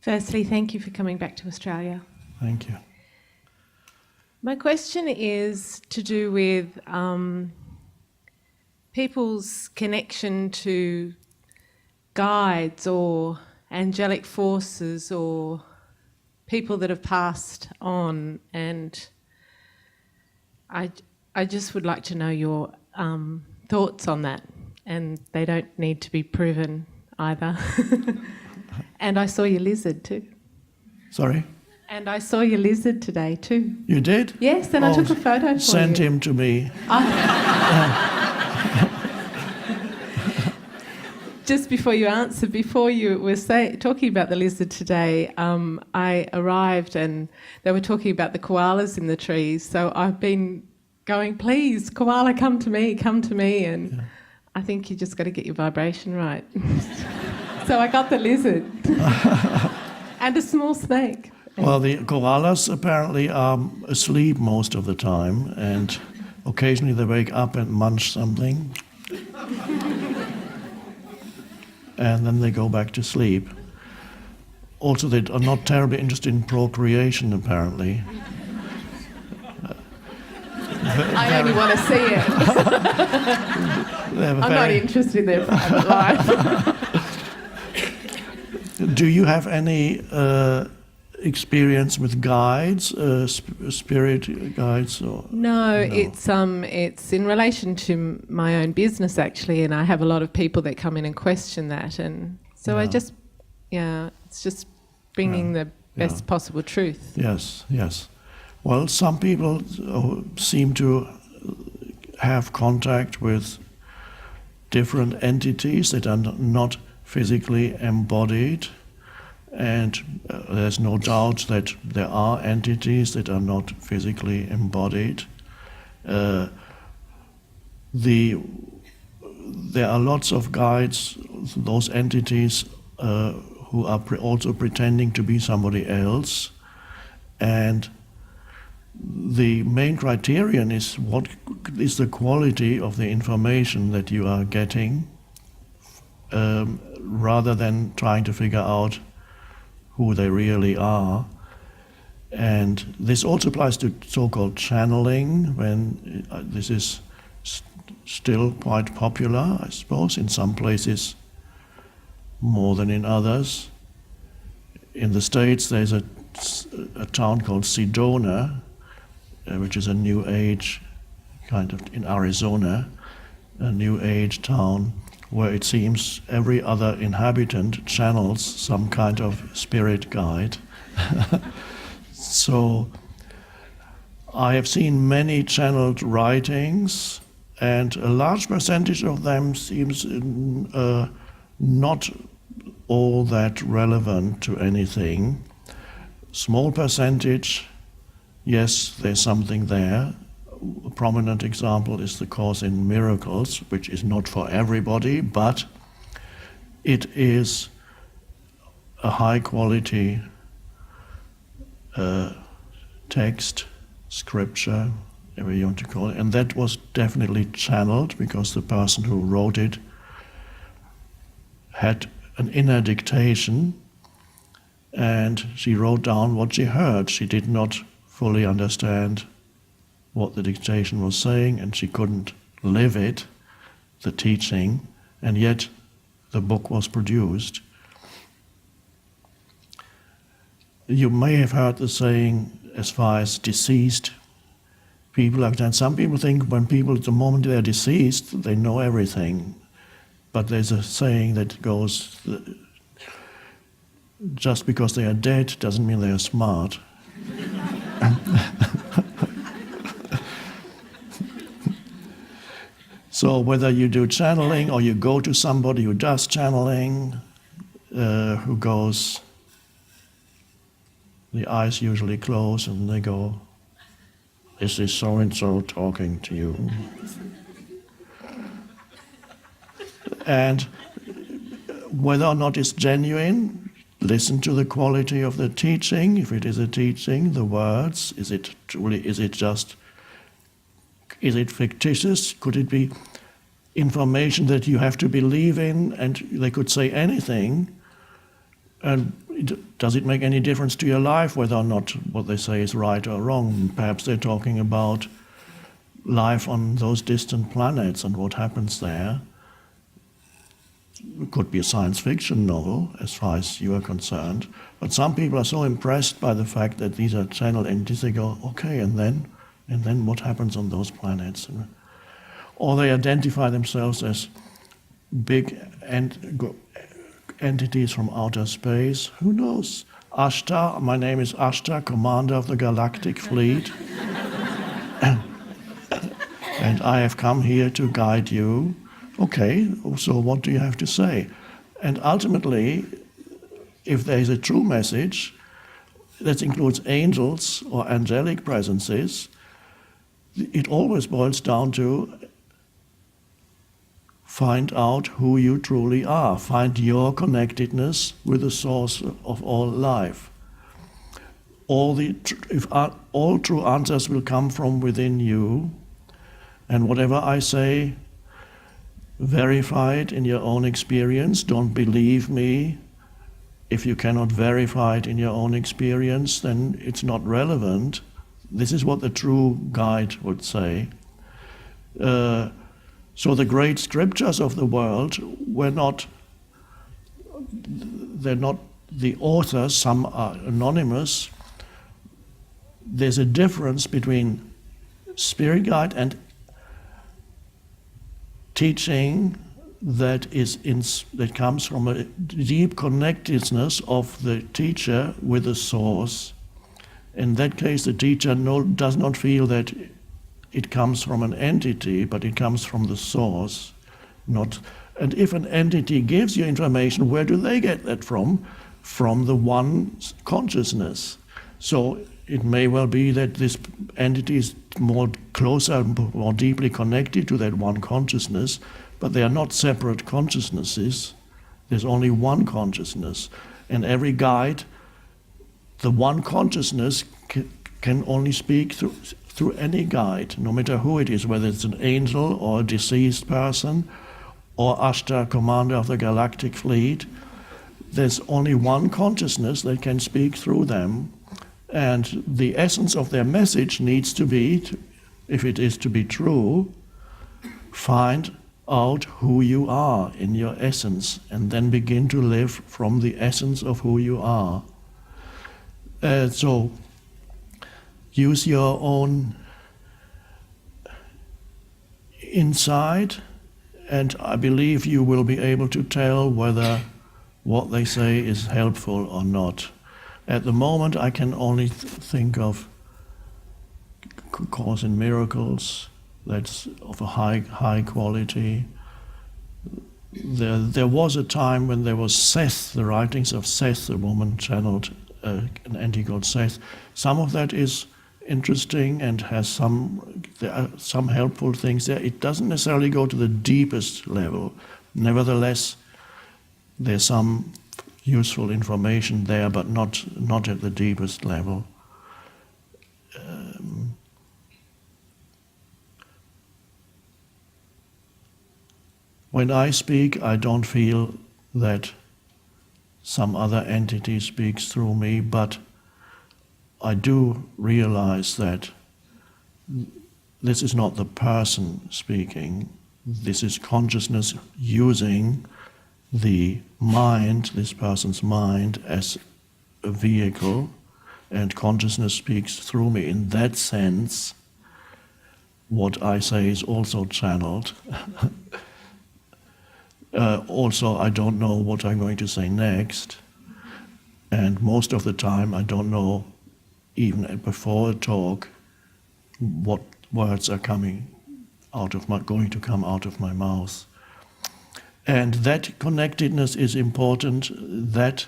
Firstly, thank you for coming back to Australia. Thank you. My question is to do with people's connection to guides or angelic forces or people that have passed on, and I just would like to know your thoughts on that, and they don't need to be proven either. And I saw your lizard too. Sorry? And I saw your lizard today too. You did? Yes, and I took a photo for you. Send him to me. Just before you answer, before you were talking about the lizard today, I arrived and they were talking about the koalas in the trees. So I've been going, please, koala, come to me, and yeah. I think you just got to get your vibration right. So I got the lizard and a small snake. Well, the koalas apparently are asleep most of the time, and occasionally they wake up and munch something. And then they go back to sleep. Also, they are not terribly interested in procreation, apparently. I only want to see it. I'm not interested in their private life. Do you have any experience with guides, spirit guides? Or no, it's in relation to my own business actually, and I have a lot of people that come in and question that, and so yeah. It's just bringing the best possible truth. Yes. Well, some people seem to have contact with different entities that are not physically embodied, and there's no doubt that there are entities that are not physically embodied. There are lots of guides, those entities who are also pretending to be somebody else, and the main criterion is what is the quality of the information that you are getting, rather than trying to figure out who they really are. And this also applies to so-called channeling, when this is still quite popular, I suppose, in some places more than in others. In the States, there's a town called Sedona, which is a New Age, kind of in Arizona, a New Age town, where it seems every other inhabitant channels some kind of spirit guide. So I have seen many channeled writings, and a large percentage of them seems not all that relevant to anything. Small percentage, yes, there's something there. A prominent example is the Course in Miracles, which is not for everybody, but it is a high quality text, scripture, whatever you want to call it, and that was definitely channeled because the person who wrote it had an inner dictation, and she wrote down what she heard. She did not fully understand what the dictation was saying, and she couldn't live it, the teaching, and yet the book was produced. You may have heard the saying as far as deceased people are concerned. Some people think the moment they're deceased, they know everything. But there's a saying that goes, just because they are dead doesn't mean they are smart. So whether you do channeling or you go to somebody who does channeling, who goes, the eyes usually close and they go, "This is so-and-so talking to you." And whether or not it's genuine, listen to the quality of the teaching. If it is a teaching, the words, is it fictitious? Could it be information that you have to believe in, and they could say anything? And does it make any difference to your life whether or not what they say is right or wrong? Perhaps they're talking about life on those distant planets and what happens there. It could be a science fiction novel, as far as you are concerned. But some people are so impressed by the fact that these are channeled entities, they go, okay, and then what happens on those planets? Or they identify themselves as big entities from outer space. Who knows? Ashtar, my name is Ashtar, commander of the Galactic Fleet. And I have come here to guide you. Okay, so what do you have to say? And ultimately, if there is a true message, that includes angels or angelic presences, it always boils down to find out who you truly are. Find your connectedness with the source of all life. All true answers will come from within you, and whatever I say, verify it in your own experience. Don't believe me. If you cannot verify it in your own experience, then it's not relevant. This is what the true guide would say. So the great scriptures of the world they're not the authors, some are anonymous. There's a difference between spirit guide and teaching that comes from a deep connectedness of the teacher with the source. In that case, the teacher does not feel that it comes from an entity, but it comes from the source. And if an entity gives you information, where do they get that from? From the one consciousness. So it may well be that this entity is more closer, more deeply connected to that one consciousness, but they are not separate consciousnesses. There's only one consciousness. And every guide, the one consciousness can only speak through any guide, no matter who it is, whether it's an angel or a deceased person or Ashtar, commander of the Galactic Fleet. There's only one consciousness that can speak through them. And the essence of their message needs to be, if it is to be true, find out who you are in your essence and then begin to live from the essence of who you are. So use your own insight, and I believe you will be able to tell whether what they say is helpful or not. At the moment, I can only think of Course in Miracles, that's of a high quality. There was a time when there was Seth, the writings of Seth, the woman channeled an entity called Seth. Some of that is interesting and there are some helpful things there. It doesn't necessarily go to the deepest level. Nevertheless, there's some useful information there, but not at the deepest level. When I speak, I don't feel that some other entity speaks through me, but I do realize that this is not the person speaking. This is consciousness using the mind, this person's mind, as a vehicle, and consciousness speaks through me. In that sense, what I say is also channeled. Also, I don't know what I'm going to say next, and most of the time I don't know, even before a talk, what words are going to come out of my mouth. And that connectedness is important. That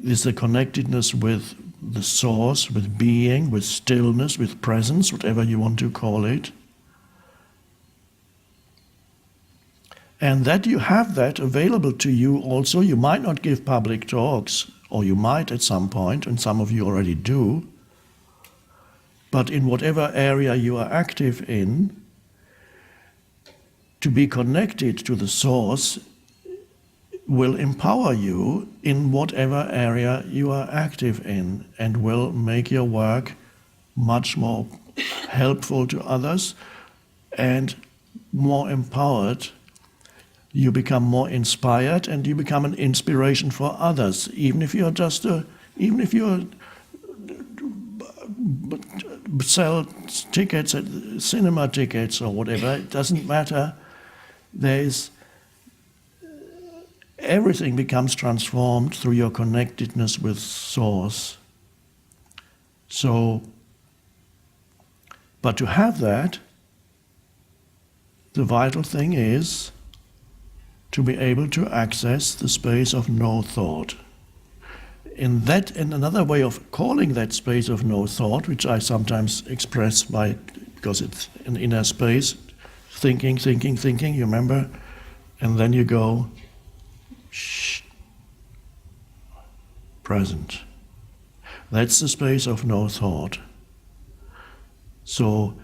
is the connectedness with the source, with being, with stillness, with presence, whatever you want to call it. And that you have that available to you also. You might not give public talks, or you might at some point, and some of you already do. But in whatever area you are active in, to be connected to the source will empower you in whatever area you are active in, and will make your work much more helpful to others and more empowered. You become more inspired, and you become an inspiration for others, even if you're sell tickets at cinema tickets or whatever. It doesn't matter. Everything becomes transformed through your connectedness with Source. So, but to have that, the vital thing is to be able to access the space of no thought. In another way of calling that space of no thought, which I sometimes express because it's an inner space, thinking, you remember? And then you go, shh, present. That's the space of no thought. So,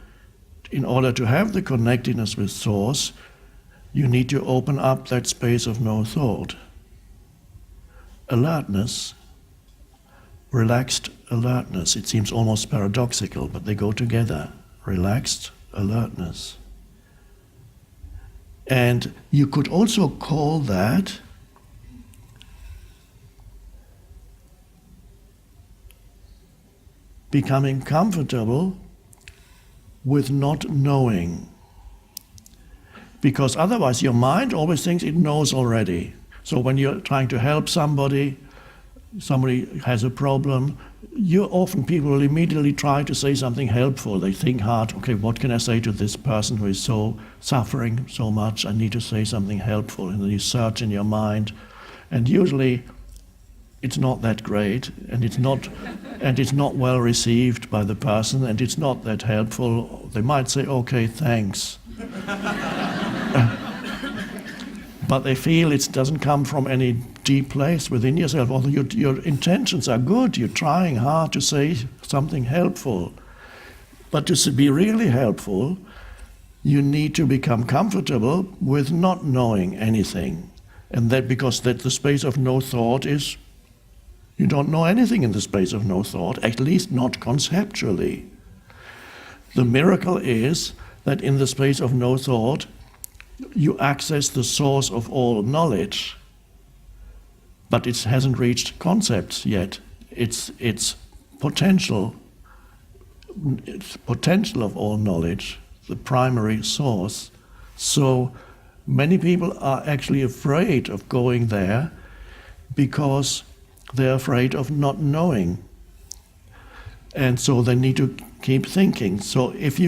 in order to have the connectedness with Source, you need to open up that space of no thought. Alertness, relaxed alertness. It seems almost paradoxical, but they go together. Relaxed alertness. And you could also call that becoming comfortable with not knowing. Because otherwise your mind always thinks it knows already. So when you're trying to help somebody has a problem, people will immediately try to say something helpful. They think hard, okay, what can I say to this person who is so suffering so much? I need to say something helpful. And then you search in your mind. And usually it's not that great, and it's not well received by the person, and it's not that helpful. They might say, okay, thanks. But they feel it doesn't come from any deep place within yourself. Although your intentions are good, you're trying hard to say something helpful. But to be really helpful, you need to become comfortable with not knowing anything. And because the space of no thought is, you don't know anything in the space of no thought, at least not conceptually. The miracle is that in the space of no thought, you access the source of all knowledge, but it hasn't reached concepts yet. It's potential of all knowledge, the primary source. So many people are actually afraid of going there because they're afraid of not knowing. And so they need to keep thinking. So if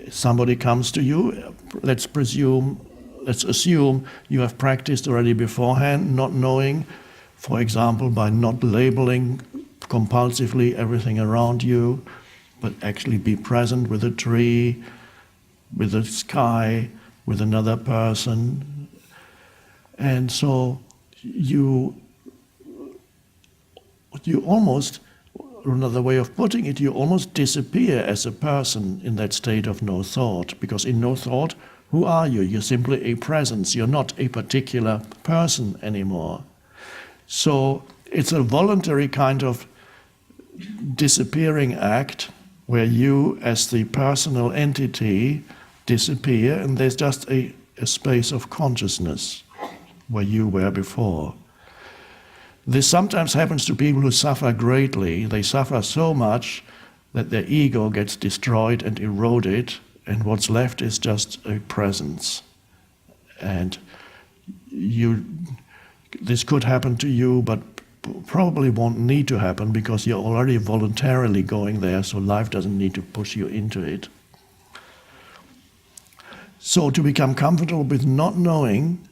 somebody comes to you, let's assume you have practiced already beforehand, not knowing, for example, by not labeling compulsively everything around you, but actually be present with a tree, with the sky, with another person. And so you almost, another way of putting it, you almost disappear as a person in that state of no thought. Because in no thought, who are you? You're simply a presence. You're not a particular person anymore. So it's a voluntary kind of disappearing act where you, as the personal entity, disappear, and there's just a space of consciousness where you were before. This sometimes happens to people who suffer greatly. They suffer so much that their ego gets destroyed and eroded, and what's left is just a presence. And this could happen to you, but probably won't need to happen because you're already voluntarily going there, so life doesn't need to push you into it. So to become comfortable with not knowing,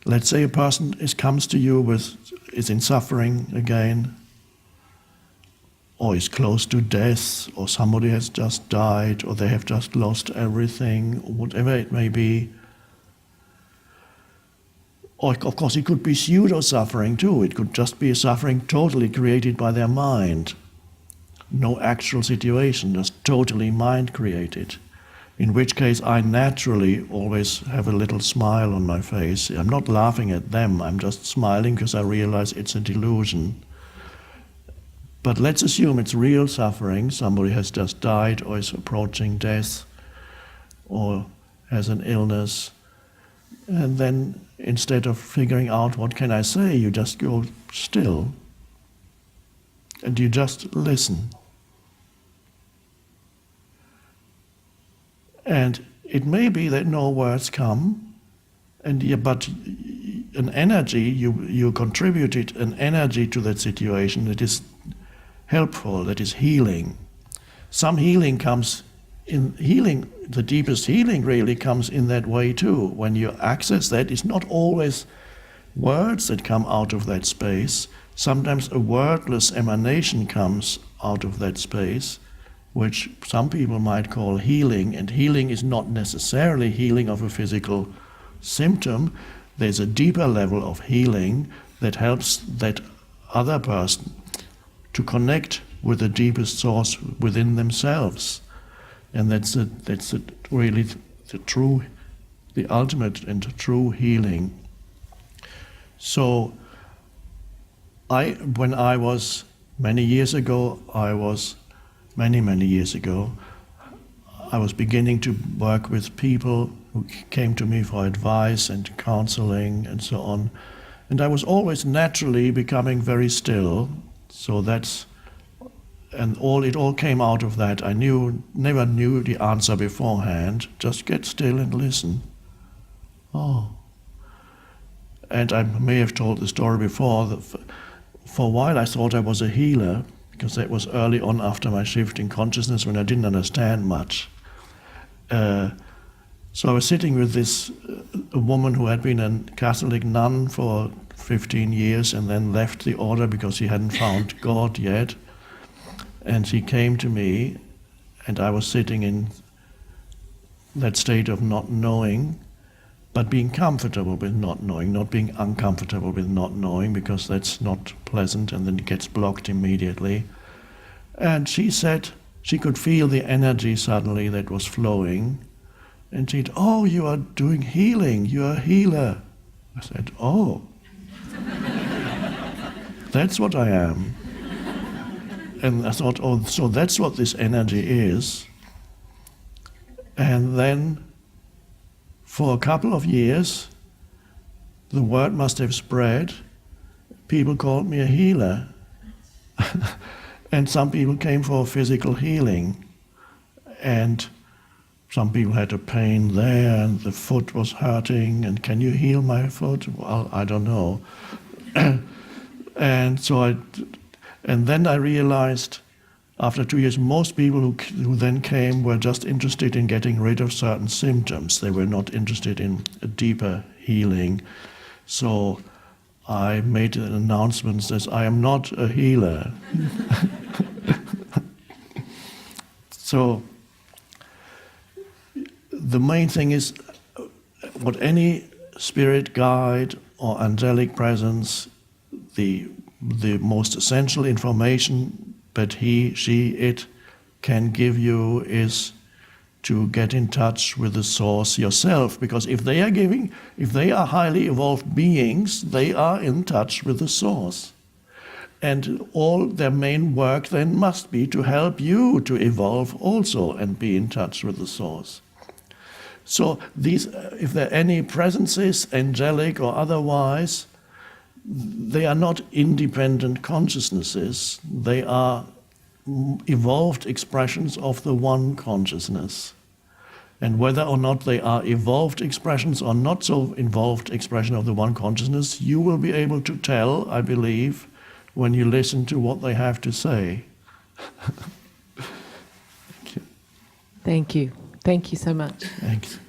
let's say a person comes to you is in suffering again, or is close to death, or somebody has just died, or they have just lost everything, or whatever it may be. Or of course it could be pseudo-suffering too. It could just be a suffering totally created by their mind. No actual situation, just totally mind-created. In which case I naturally always have a little smile on my face. I'm not laughing at them, I'm just smiling because I realize it's a delusion. But let's assume it's real suffering. Somebody has just died or is approaching death or has an illness. And then instead of figuring out what can I say, you just go still and you just listen. And it may be that no words come, but an energy, you contributed an energy to that situation that is helpful, that is healing. Some healing comes in healing, the deepest healing really comes in that way too. When you access that, it's not always words that come out of that space. Sometimes a wordless emanation comes out of that space, which some people might call healing, and healing is not necessarily healing of a physical symptom. There's a deeper level of healing that helps that other person to connect with the deepest source within themselves. And that's really the ultimate and true healing. So when I was many years ago, I was beginning to work with people who came to me for advice and counseling and so on. And I was always naturally becoming very still. So it all came out of that. I never knew the answer beforehand. Just get still and listen. Oh. And I may have told the story before that for a while I thought I was a healer, because that was early on after my shift in consciousness when I didn't understand much. So I was sitting with a woman who had been a Catholic nun for 15 years and then left the order because she hadn't found God yet. And she came to me, and I was sitting in that state of not knowing, but being comfortable with not knowing, not being uncomfortable with not knowing, because that's not pleasant and then it gets blocked immediately. And she said she could feel the energy suddenly that was flowing. And she said, "Oh, you are doing healing, you're a healer." I said, "Oh, that's what I am." And I thought, oh, so that's what this energy is. And then for a couple of years, the word must have spread. People called me a healer. And some people came for physical healing. And some people had a pain there, and the foot was hurting, and can you heal my foot? Well, I don't know. And then I realized, after 2 years, most people who then came were just interested in getting rid of certain symptoms. They were not interested in a deeper healing. So I made an announcement that I am not a healer. So the main thing is what any spirit guide or angelic presence, the most essential information that he, she, it can give you is to get in touch with the source yourself, because if they are highly evolved beings, they are in touch with the source. And all their main work then must be to help you to evolve also and be in touch with the source. So these, if there are any presences, angelic or otherwise, they are not independent consciousnesses. They are evolved expressions of the one consciousness. And whether or not they are evolved expressions or not so evolved expression of the one consciousness, you will be able to tell, I believe, when you listen to what they have to say. Thank you. Thank you so much. Thanks.